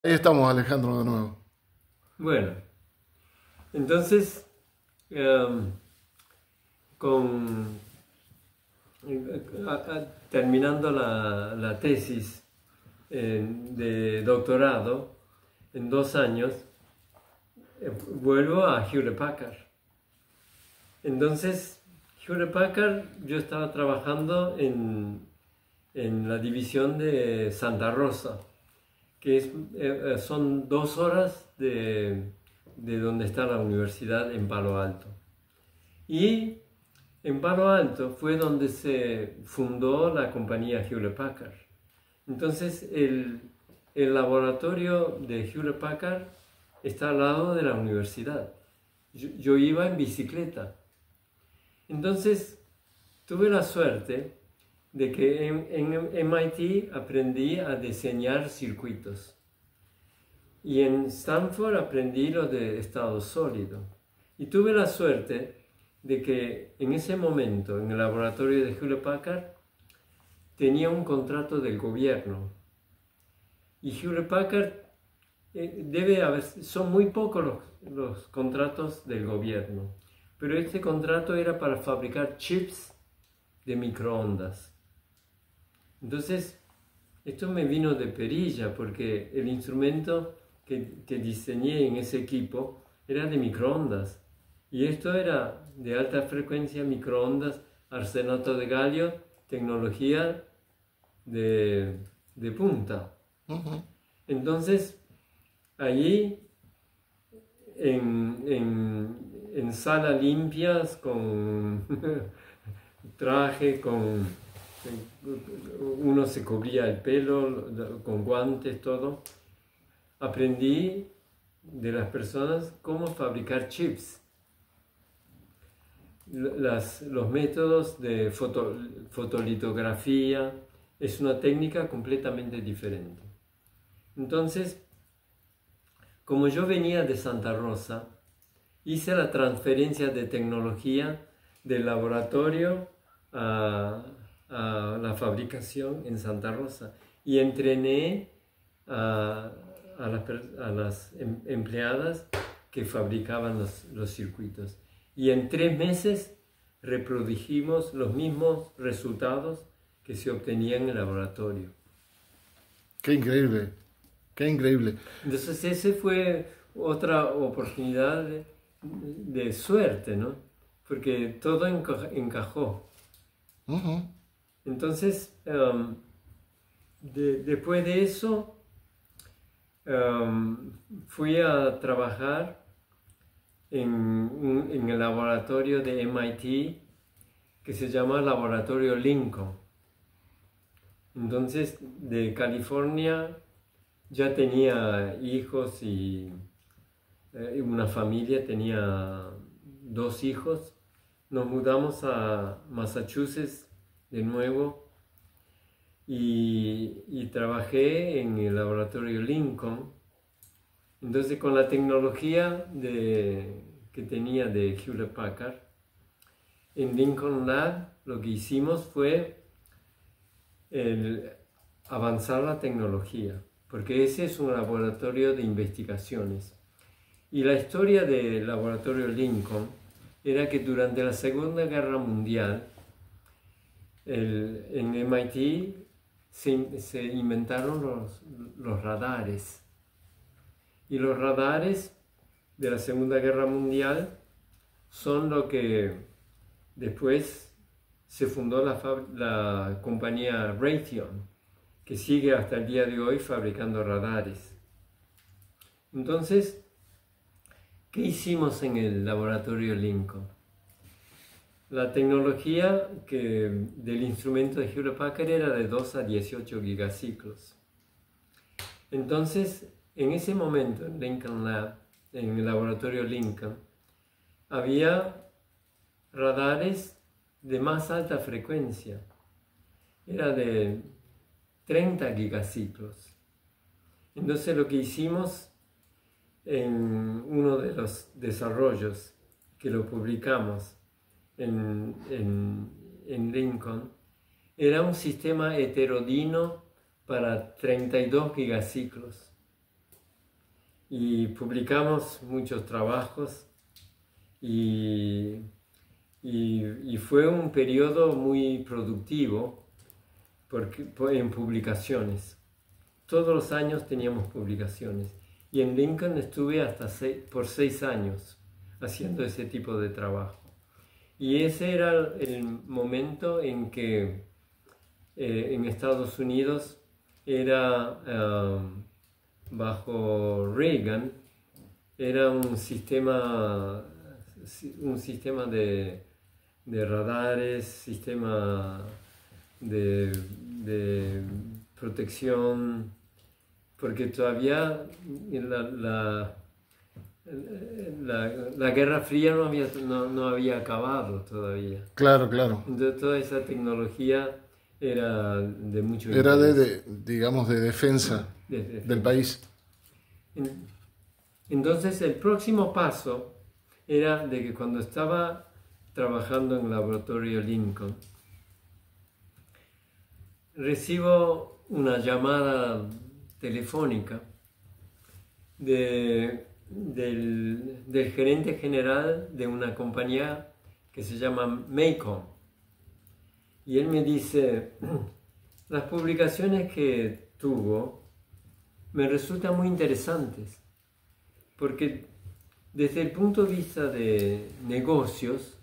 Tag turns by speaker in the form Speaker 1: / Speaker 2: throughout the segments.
Speaker 1: Ahí estamos, Alejandro, de nuevo.
Speaker 2: Bueno, entonces, em, con, terminando la tesis de doctorado en 2 años, vuelvo a Hewlett Packard. Entonces, Hewlett Packard, yo estaba trabajando en la división de Santa Rosa, que son 2 horas de donde está la universidad en Palo Alto. Y en Palo Alto fue donde se fundó la compañía Hewlett Packard. Entonces el laboratorio de Hewlett Packard está al lado de la universidad. Yo iba en bicicleta. Entonces tuve la suerte de que en MIT aprendí a diseñar circuitos. Y en Stanford aprendí lo de estado sólido. Y tuve la suerte de que en ese momento, en el laboratorio de Hewlett Packard, tenía un contrato del gobierno. Y Hewlett Packard son muy pocos los contratos del gobierno. Pero este contrato era para fabricar chips de microondas. Entonces, esto me vino de perilla porque el instrumento que diseñé en ese equipo era de microondas. Y esto era de alta frecuencia, microondas, arsenato de galio, tecnología de punta.
Speaker 1: Ujú.
Speaker 2: Entonces, allí en sala limpias, con traje, uno se cubría el pelo con guantes, todo. Aprendí de las personas cómo fabricar chips, los métodos de fotolitografía. Es una técnica completamente diferente. Entonces, como yo venía de Santa Rosa, hice la transferencia de tecnología del laboratorio a la fabricación en Santa Rosa y entrené a las empleadas que fabricaban los circuitos. Y en 3 meses reprodujimos los mismos resultados que se obtenían en el laboratorio.
Speaker 1: Qué increíble, qué increíble.
Speaker 2: Entonces esa fue otra oportunidad de suerte, ¿no? Porque todo encajó.
Speaker 1: Ujú.
Speaker 2: Entonces, después de eso, fui a trabajar en el laboratorio de MIT que se llama Laboratorio Lincoln. Entonces, de California ya tenía hijos y una familia, tenía 2 hijos. Nos mudamos a Massachusetts de nuevo y trabajé en el laboratorio Lincoln. Entonces, con la tecnología que tenía de Hewlett Packard, en Lincoln Lab lo que hicimos fue avanzar la tecnología, porque ese es un laboratorio de investigaciones. Y la historia del laboratorio Lincoln era que durante la Segunda Guerra Mundial, en MIT se inventaron los radares. Y los radares de la Segunda Guerra Mundial son lo que después se fundó la compañía Raytheon, que sigue hasta el día de hoy fabricando radares. Entonces, ¿qué hicimos en el laboratorio Lincoln? La tecnología del instrumento de Hewlett Packard era de 2 a 18 gigaciclos. Entonces, en ese momento, en Lincoln Lab, en el laboratorio Lincoln, había radares de más alta frecuencia. Era de 30 gigaciclos. Entonces, lo que hicimos en uno de los desarrollos que lo publicamos en Lincoln, era un sistema heterodino para 32 gigaciclos. y publicamos muchos trabajos y fue un periodo muy productivo en publicaciones. Todos los años teníamos publicaciones y en Lincoln estuve por 6 años haciendo ese tipo de trabajo. Y ese era el momento en que en Estados Unidos era, bajo Reagan, era un sistema de radares, sistema de protección, porque todavía la Guerra Fría no había acabado todavía.
Speaker 1: Claro, claro.
Speaker 2: Entonces toda esa tecnología era de mucho
Speaker 1: Era
Speaker 2: interés.
Speaker 1: digamos, de defensa del país.
Speaker 2: Entonces el próximo paso era de que cuando estaba trabajando en el laboratorio Lincoln, recibo una llamada telefónica del gerente general de una compañía que se llama Macon. Y él me dice, las publicaciones que tuvo me resultan muy interesantes, porque desde el punto de vista de negocios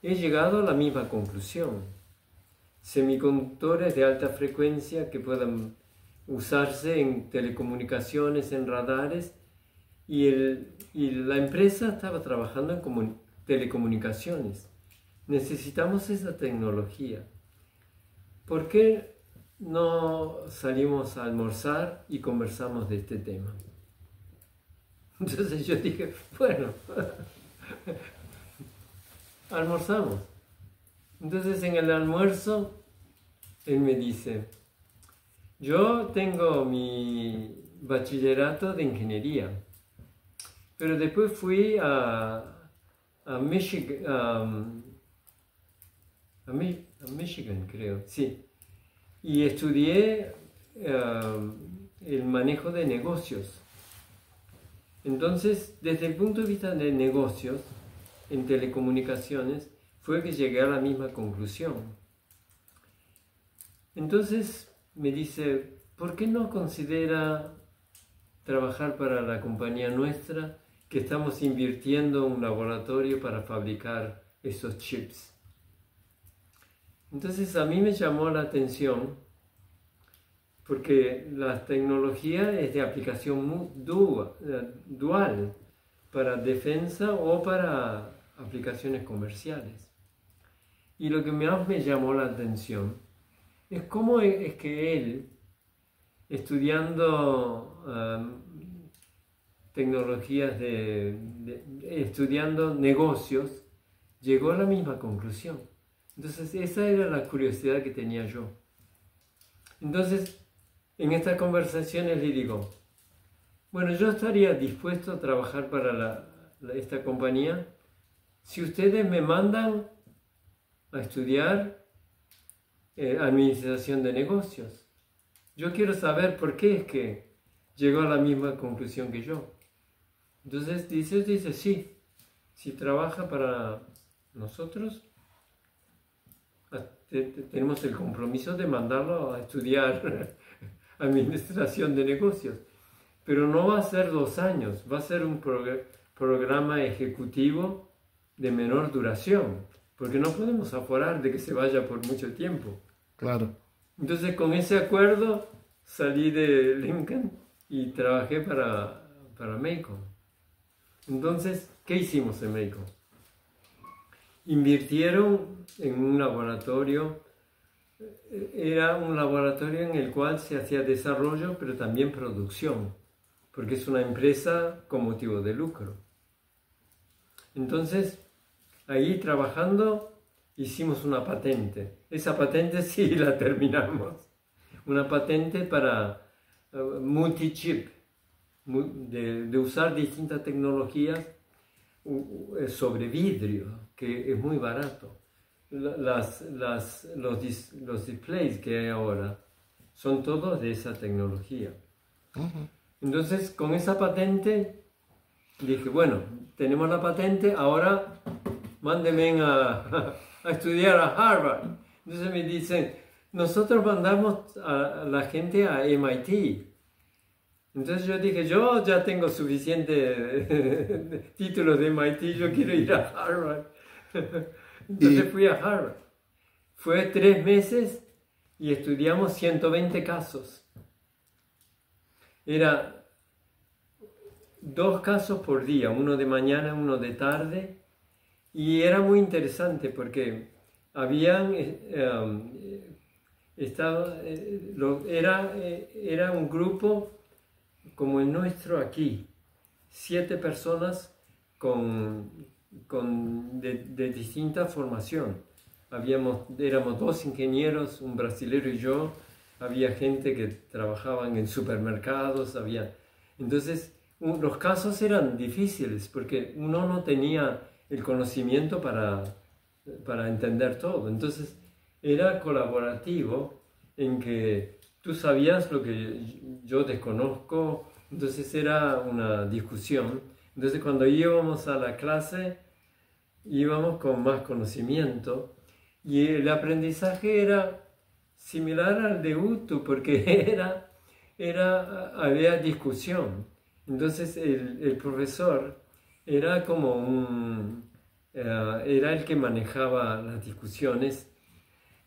Speaker 2: he llegado a la misma conclusión. Semiconductores de alta frecuencia que puedan usarse en telecomunicaciones, en radares, y la empresa estaba trabajando en telecomunicaciones. Necesitamos esa tecnología. ¿Por qué no salimos a almorzar y conversamos de este tema? Entonces yo dije, bueno, almorzamos. Entonces en el almuerzo él me dice, yo tengo mi bachillerato de ingeniería, pero después fui a Michigan, a Michigan creo, sí, y estudié el manejo de negocios. Entonces, desde el punto de vista de negocios en telecomunicaciones, fue que llegué a la misma conclusión. Entonces me dice, ¿por qué no considera trabajar para la compañía nuestra, que estamos invirtiendo en un laboratorio para fabricar esos chips? Entonces a mí me llamó la atención, porque la tecnología es de aplicación dual, para defensa o para aplicaciones comerciales. Y lo que más me llamó la atención es cómo es que él, estudiando tecnologías estudiando negocios, llegó a la misma conclusión. Entonces esa era la curiosidad que tenía yo. Entonces en estas conversaciones le digo, bueno, yo estaría dispuesto a trabajar para esta compañía si ustedes me mandan a estudiar administración de negocios. Yo quiero saber por qué es que llegó a la misma conclusión que yo. Entonces dice sí, si trabaja para nosotros, tenemos el compromiso de mandarlo a estudiar administración de negocios. Pero no va a ser 2 años, va a ser un programa ejecutivo de menor duración, porque no podemos aforar de que se vaya por mucho tiempo.
Speaker 1: Claro.
Speaker 2: Entonces con ese acuerdo salí de Lincoln y trabajé para Macon. Entonces, ¿qué hicimos en Macon? Invirtieron en un laboratorio, era un laboratorio en el cual se hacía desarrollo, pero también producción, porque es una empresa con motivo de lucro. Entonces, ahí trabajando, hicimos una patente. Esa patente sí la terminamos. Una patente para multi-chip, de usar distintas tecnologías sobre vidrio, que es muy barato. Los displays que hay ahora son todos de esa tecnología. Entonces, con esa patente, dije, bueno, tenemos la patente, ahora mándenme a estudiar a Harvard. Entonces me dicen, nosotros mandamos a la gente a MIT. Entonces yo dije, yo ya tengo suficiente títulos de MIT, yo quiero ir a Harvard. Entonces fui a Harvard. Fue 3 meses y estudiamos 120 casos. Era 2 casos por día, uno de mañana, uno de tarde. Y era muy interesante porque habían era un grupo como el nuestro aquí, 7 personas de distinta formación. Éramos 2 ingenieros, un brasilero y yo. Había gente que trabajaban en supermercados. Entonces, los casos eran difíciles porque uno no tenía el conocimiento para entender todo. Entonces, era colaborativo en que tú sabías lo que yo desconozco. Entonces, era una discusión. Entonces, cuando íbamos a la clase, íbamos con más conocimiento. Y el aprendizaje era similar al de UTU porque había discusión. Entonces el profesor era como era el que manejaba las discusiones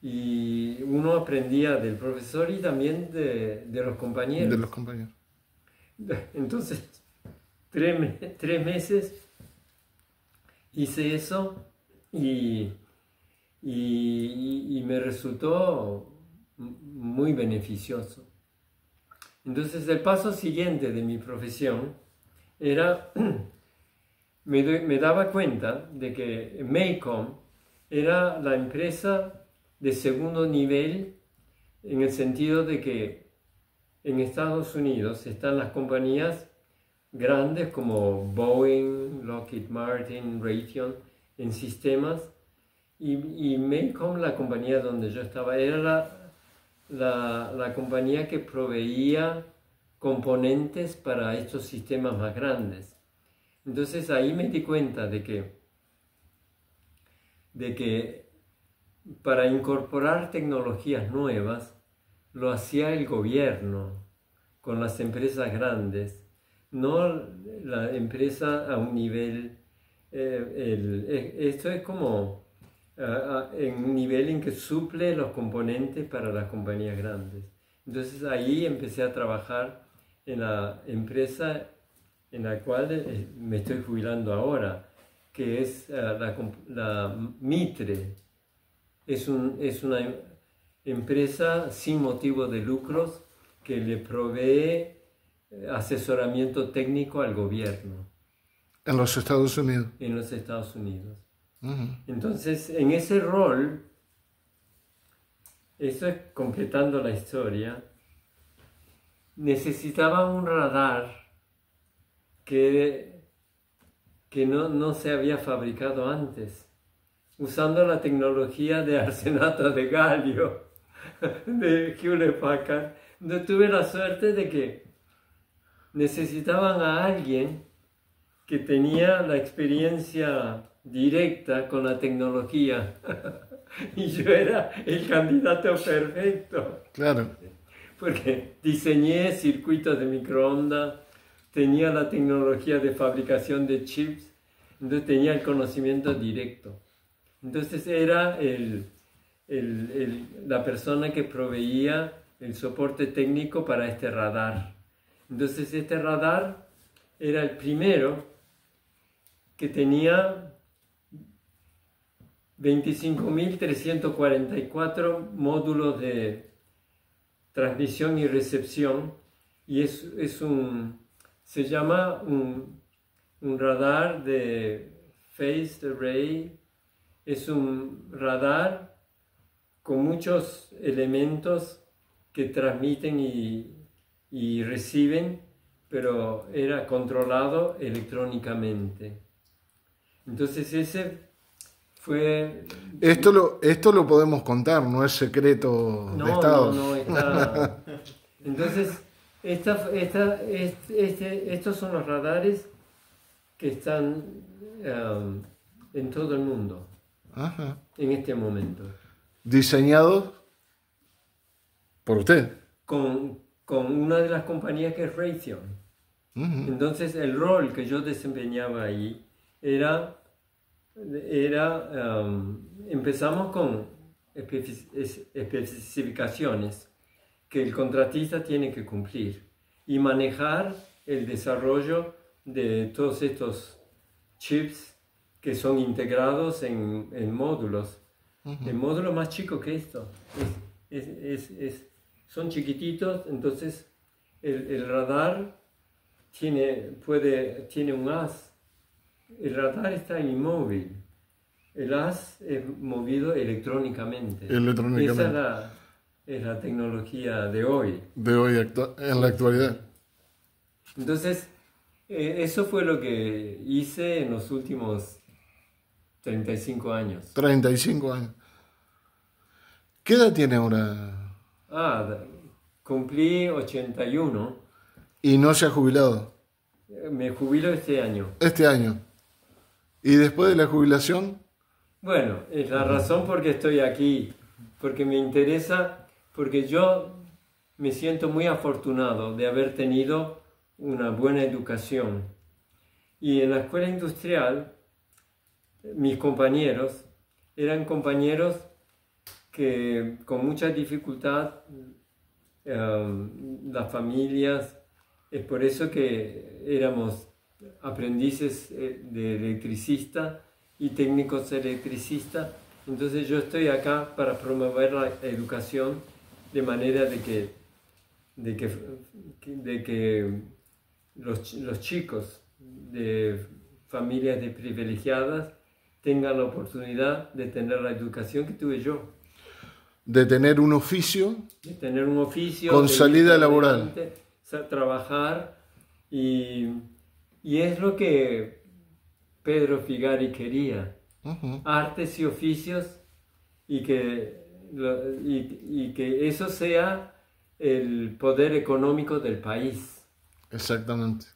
Speaker 2: y uno aprendía del profesor y también de los compañeros.
Speaker 1: De los compañeros.
Speaker 2: Entonces, 3 meses hice eso y me resultó muy beneficioso. Entonces el paso siguiente de mi profesión era, me daba cuenta de que MACOM era la empresa de segundo nivel en el sentido de que en Estados Unidos están las compañías grandes como Boeing, Lockheed Martin, Raytheon en sistemas. Y MACOM, la compañía donde yo estaba, era la compañía que proveía componentes para estos sistemas más grandes. Entonces ahí me di cuenta de que para incorporar tecnologías nuevas lo hacía el gobierno con las empresas grandes, no la empresa a un nivel, esto es como en un nivel en que suple los componentes para las compañías grandes. Entonces ahí empecé a trabajar en la empresa en la cual me estoy jubilando ahora, que es la Mitre. Es una empresa sin motivo de lucros que le provee asesoramiento técnico al gobierno.
Speaker 1: En los Estados Unidos.
Speaker 2: En los Estados Unidos.
Speaker 1: Uh-huh.
Speaker 2: Entonces, en ese rol, esto es completando la historia, necesitaba un radar que no se había fabricado antes, usando la tecnología de arsenato de galio de Hewlett-Packard. Tuve la suerte de que necesitaban a alguien que tenía la experiencia directa con la tecnología y yo era el candidato perfecto.
Speaker 1: Claro.
Speaker 2: Porque diseñé circuitos de microondas, tenía la tecnología de fabricación de chips, entonces tenía el conocimiento directo. Entonces era la persona que proveía el soporte técnico para este radar. Entonces este radar era el primero que tenía 25.344 módulos de transmisión y recepción, y se llama un radar de phased array. Es un radar con muchos elementos que transmiten y reciben, pero era controlado electrónicamente. Entonces ese fue...
Speaker 1: Esto lo podemos contar, no es secreto de Estado.
Speaker 2: No, está... Entonces, Estos son los radares que están en todo el mundo
Speaker 1: Ajá.
Speaker 2: en este momento,
Speaker 1: Diseñados por usted.
Speaker 2: con una de las compañías que es Raytheon.
Speaker 1: Ujú.
Speaker 2: Entonces el rol que yo desempeñaba ahí era empezamos con especificaciones que el contratista tiene que cumplir y manejar el desarrollo de todos estos chips que son integrados en módulos. El módulo más chico que esto son chiquititos, entonces el radar tiene un haz. El radar está inmóvil. El haz es movido electrónicamente.
Speaker 1: Electrónicamente.
Speaker 2: Esa es la tecnología de hoy.
Speaker 1: De hoy, en la actualidad.
Speaker 2: Entonces, eso fue lo que hice en los últimos 35 años.
Speaker 1: 35 años. ¿Qué edad tiene ahora?
Speaker 2: Cumplí 81.
Speaker 1: Y no se ha jubilado.
Speaker 2: Me jubilo este año.
Speaker 1: Este año. ¿Y después de la jubilación?
Speaker 2: Bueno, es la razón por qué estoy aquí, porque me interesa, porque yo me siento muy afortunado de haber tenido una buena educación. Y en la escuela industrial, mis compañeros eran compañeros que con mucha dificultad, las familias, es por eso que éramos aprendices de electricista y técnicos electricistas. Entonces yo estoy acá para promover la educación de manera de que los chicos de familias privilegiadas tengan la oportunidad de tener la educación que tuve yo.
Speaker 1: De tener un oficio.
Speaker 2: De tener un oficio.
Speaker 1: Con salida laboral.
Speaker 2: Adelante, trabajar y es lo que Pedro Figari quería.
Speaker 1: Uh-huh.
Speaker 2: Artes y oficios y que eso sea el poder económico del país.
Speaker 1: Exactamente.